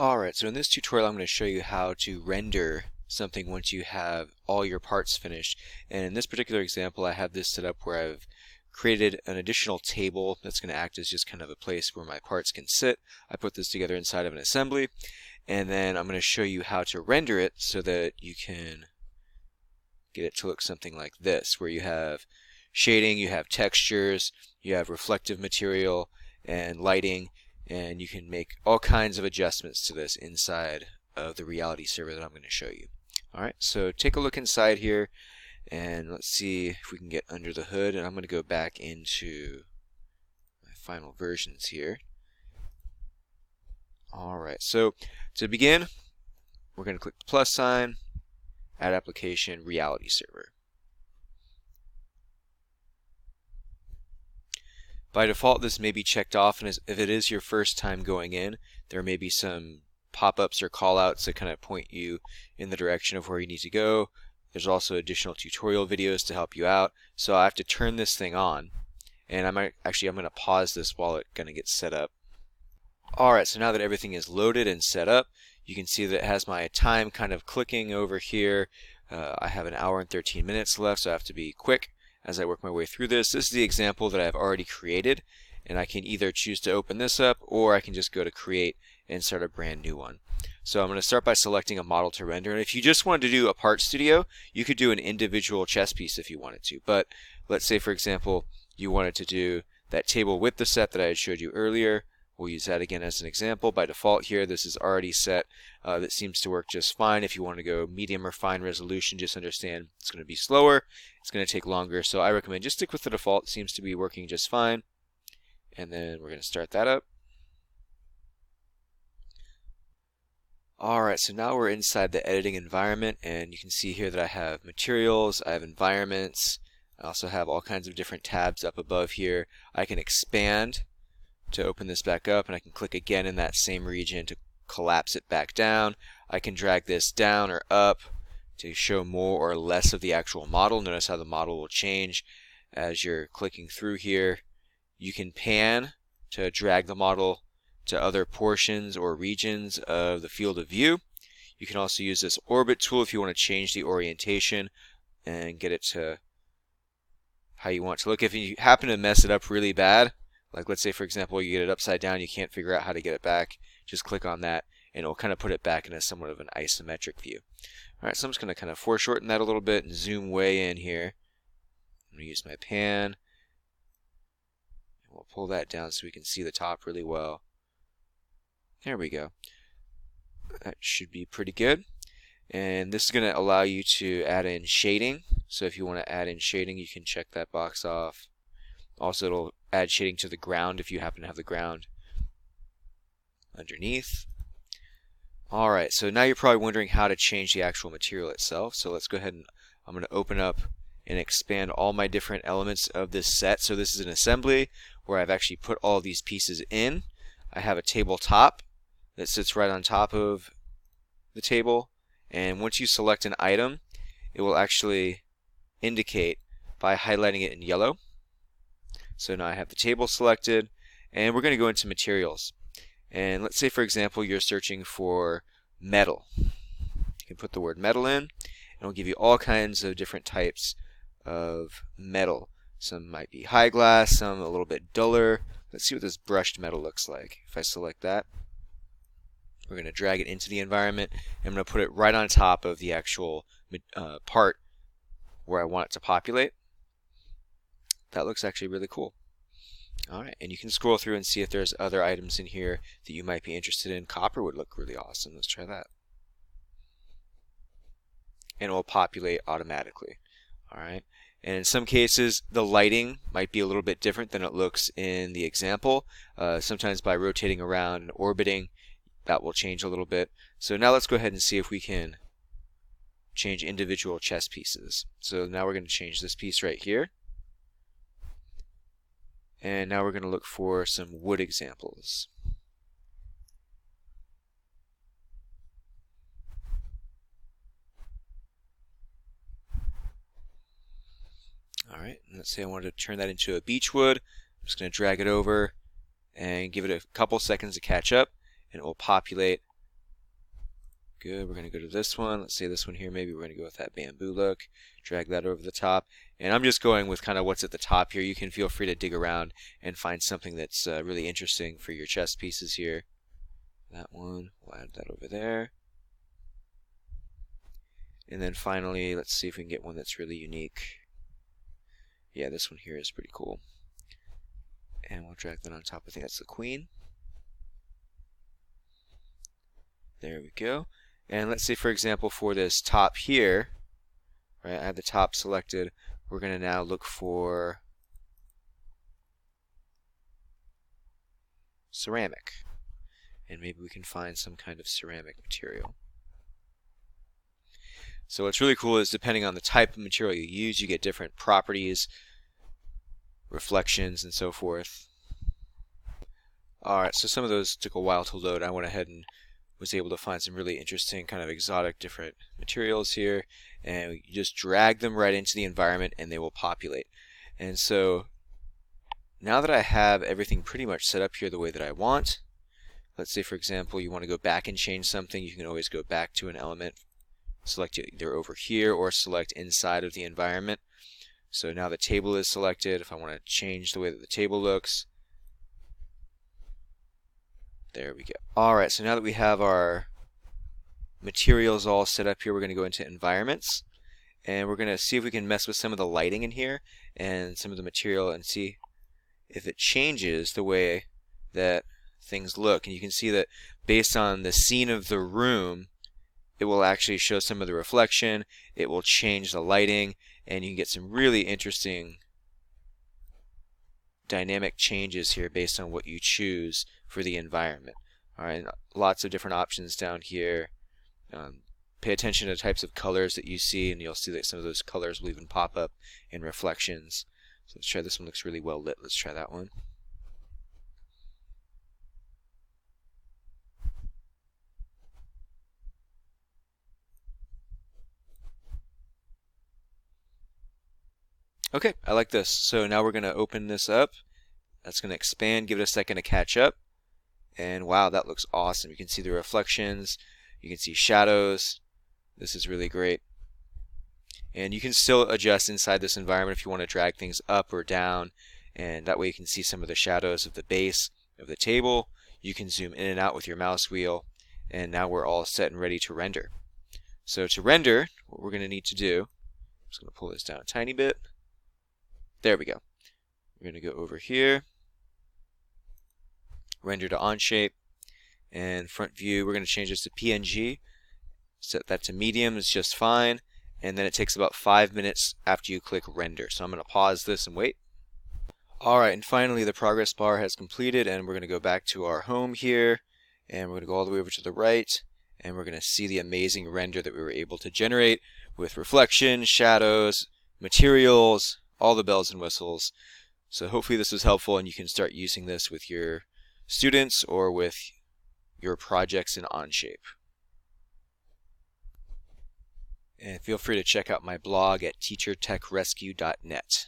Alright, so in this tutorial I'm going to show you how to render something once you have all your parts finished. And in this particular example I have this set up where I've created an additional table that's going to act as just kind of a place where my parts can sit. I put this together inside of an assembly, and then I'm going to show you how to render it so that you can get it to look something like this, where you have shading, you have textures, you have reflective material and lighting, and you can make all kinds of adjustments to this inside of the reality server that I'm going to show you. Alright, so take a look inside here and let's see if we can get under the hood, and I'm going to go back into my final versions here. Alright, so to begin we're going to click the plus sign, add application, reality server. By default, this may be checked off, and if it is your first time going in, there may be some pop-ups or call-outs that kind of point you in the direction of where you need to go. There's also additional tutorial videos to help you out. So I have to turn this thing on, and I'm going to pause this while it kind of gets set up. Alright, so now that everything is loaded and set up, you can see that it has my time kind of clicking over here. I have an hour and 13 minutes left, so I have to be quick as I work my way through this. This is the example that I've already created, and I can either choose to open this up or I can just go to create and start a brand new one. So I'm going to start by selecting a model to render, and if you just wanted to do a part studio, you could do an individual chess piece if you wanted to. But let's say, for example, you wanted to do that table with the set that I had showed you earlier. We'll use that again as an example. By default here, this is already set. That seems to work just fine. If you want to go medium or fine resolution, just understand it's going to be slower. It's going to take longer. So I recommend just stick with the default. It seems to be working just fine. And then we're going to start that up. Alright, so now we're inside the editing environment, and you can see here that I have materials, I have environments, I also have all kinds of different tabs up above here. I can expand to open this back up, and I can click again in that same region to collapse it back down. I can drag this down or up to show more or less of the actual model. Notice how the model will change as you're clicking through here. You can pan to drag the model to other portions or regions of the field of view. You can also use this orbit tool if you want to change the orientation and get it to how you want it to look. If you happen to mess it up really bad, like let's say for example you get it upside down, you can't figure out how to get it back, just click on that and it'll kind of put it back in a somewhat of an isometric view. Alright, so I'm just going to kind of foreshorten that a little bit and zoom way in here. I'm going to use my pan, and we'll pull that down so we can see the top really well. There we go. That should be pretty good. And this is going to allow you to add in shading. So if you want to add in shading, you can check that box off. Also, it'll add shading to the ground if you happen to have the ground underneath. Alright, so now you're probably wondering how to change the actual material itself. So let's go ahead and I'm going to open up and expand all my different elements of this set. So this is an assembly where I've actually put all these pieces in. I have a tabletop that sits right on top of the table, and once you select an item, it will actually indicate by highlighting it in yellow. So now I have the table selected, and we're going to go into materials. And let's say for example you're searching for metal. You can put the word metal in, and it'll give you all kinds of different types of metal. Some might be high glass, some a little bit duller. Let's see what this brushed metal looks like. If I select that, we're going to drag it into the environment, and I'm going to put it right on top of the actual part where I want it to populate. That looks actually really cool. Alright, and you can scroll through and see if there's other items in here that you might be interested in. Copper would look really awesome. Let's try that. And it will populate automatically. Alright. And in some cases, the lighting might be a little bit different than it looks in the example. Sometimes by rotating around and orbiting, that will change a little bit. So now let's go ahead and see if we can change individual chess pieces. So now we're going to change this piece right here. And now we're going to look for some wood examples. Alright, let's say I wanted to turn that into a beech wood. I'm just going to drag it over and give it a couple seconds to catch up, and it will populate Good, we're going to go to this one. Let's say this one here, maybe we're going to go with that bamboo look. Drag that over the top. And I'm just going with kind of what's at the top here. You can feel free to dig around and find something that's really interesting for your chess pieces here. That one, we'll add that over there. And then finally, let's see if we can get one that's really unique. Yeah, this one here is pretty cool. And we'll drag that on top. I think that's the queen. There we go. And let's say, for example, for this top here, right, I have the top selected. We're going to now look for ceramic. And maybe we can find some kind of ceramic material. So what's really cool is depending on the type of material you use, you get different properties, reflections, and so forth. Alright, so some of those took a while to load. I went ahead and was able to find some really interesting kind of exotic different materials here, and you just drag them right into the environment and they will populate. And so now that I have everything pretty much set up here the way that I want, let's say for example you want to go back and change something, you can always go back to an element, select it either over here or select inside of the environment. So now the table is selected. If I want to change the way that the table looks, there we go. Alright, so now that we have our materials all set up here, we're going to go into environments, and we're going to see if we can mess with some of the lighting in here and some of the material and see if it changes the way that things look. And you can see that based on the scene of the room, it will actually show some of the reflection, it will change the lighting, and you can get some really interesting dynamic changes here based on what you choose for the environment. Alright, lots of different options down here. Pay attention to the types of colors that you see, and you'll see that some of those colors will even pop up in reflections. So let's try this one. Looks really well lit. Let's try that one. Okay, I like this. So now we're going to open this up. That's going to expand, give it a second to catch up. And wow, that looks awesome. You can see the reflections, you can see shadows. This is really great. And you can still adjust inside this environment if you want to drag things up or down. And that way you can see some of the shadows of the base of the table. You can zoom in and out with your mouse wheel. And now we're all set and ready to render. So to render, what we're going to need to do, I'm just going to pull this down a tiny bit. There we go. We're going to go over here, render to OnShape, and front view, we're going to change this to PNG. Set that to medium is just fine, and then it takes about 5 minutes after you click render. So I'm going to pause this and wait. Alright, and finally the progress bar has completed, and we're going to go back to our home here, and we're going to go all the way over to the right, and we're going to see the amazing render that we were able to generate with reflection, shadows, materials, all the bells and whistles. So hopefully this was helpful and you can start using this with your students or with your projects in OnShape. And feel free to check out my blog at teachertechrescue.net.